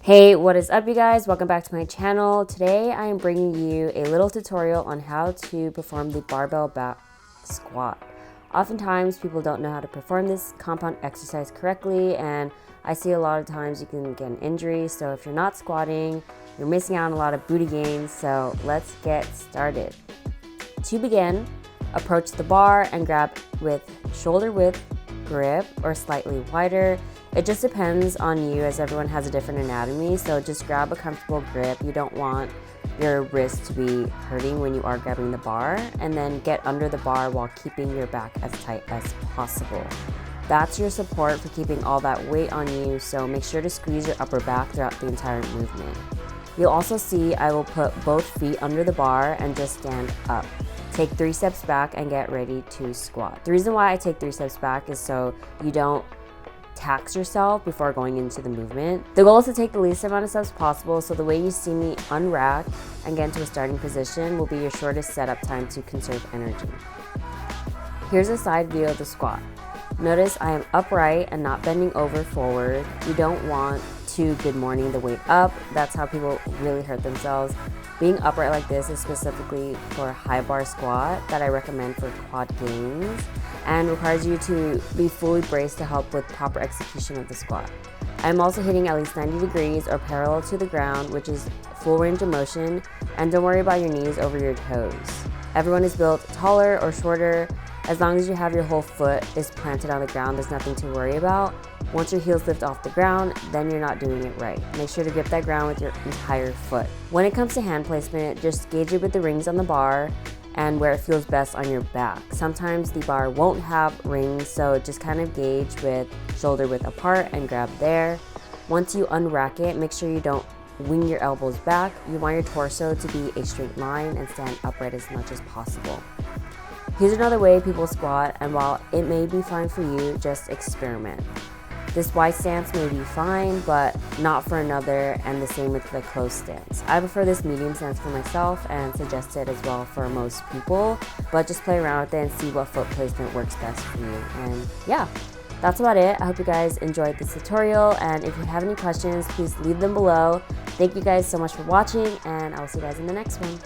Hey, what is up you guys? Welcome back to my channel. Today I am bringing you a little tutorial on how to perform the barbell back squat. Oftentimes people don't know how to perform this compound exercise correctly, and I see a lot of times you can get an injury. So if you're not squatting, you're missing out on a lot of booty gains. So let's get started. To begin, approach the bar and grab with shoulder width grip or slightly wider. It just depends on you, as everyone has a different anatomy, so just grab a comfortable grip. You don't want your wrist to be hurting when you are grabbing the bar, and then get under the bar while keeping your back as tight as possible. That's your support for keeping all that weight on you, so make sure to squeeze your upper back throughout the entire movement. You'll also see I will put both feet under the bar and just stand up. Take 3 steps back and get ready to squat. The reason why I take 3 steps back is so you don't tax yourself before going into the movement. The goal is to take the least amount of steps possible, so the way you see me unrack and get into a starting position will be your shortest setup time to conserve energy. Here's a side view of the squat. Notice I am upright and not bending over forward. You don't want to good morning the weight up. That's how people really hurt themselves. Being upright like this is specifically for a high bar squat that I recommend for quad gains, and requires you to be fully braced to help with proper execution of the squat. I'm also hitting at least 90 degrees or parallel to the ground, which is full range of motion, and don't worry about your knees over your toes. Everyone is built taller or shorter. As long as you have your whole foot is planted on the ground, there's nothing to worry about. Once your heels lift off the ground, then you're not doing it right. Make sure to grip that ground with your entire foot. When it comes to hand placement, just gauge it with the rings on the bar and where it feels best on your back. Sometimes the bar won't have rings, so just kind of gauge with shoulder width apart and grab there. Once you unrack it, make sure you don't wing your elbows back. You want your torso to be a straight line and stand upright as much as possible. Here's another way people squat, and while it may be fine for you, just experiment. This wide stance may be fine, but not for another, and the same with the closed stance. I prefer this medium stance for myself and suggest it as well for most people, but just play around with it and see what foot placement works best for you. And yeah, that's about it. I hope you guys enjoyed this tutorial, and if you have any questions, please leave them below. Thank you guys so much for watching, and I will see you guys in the next one.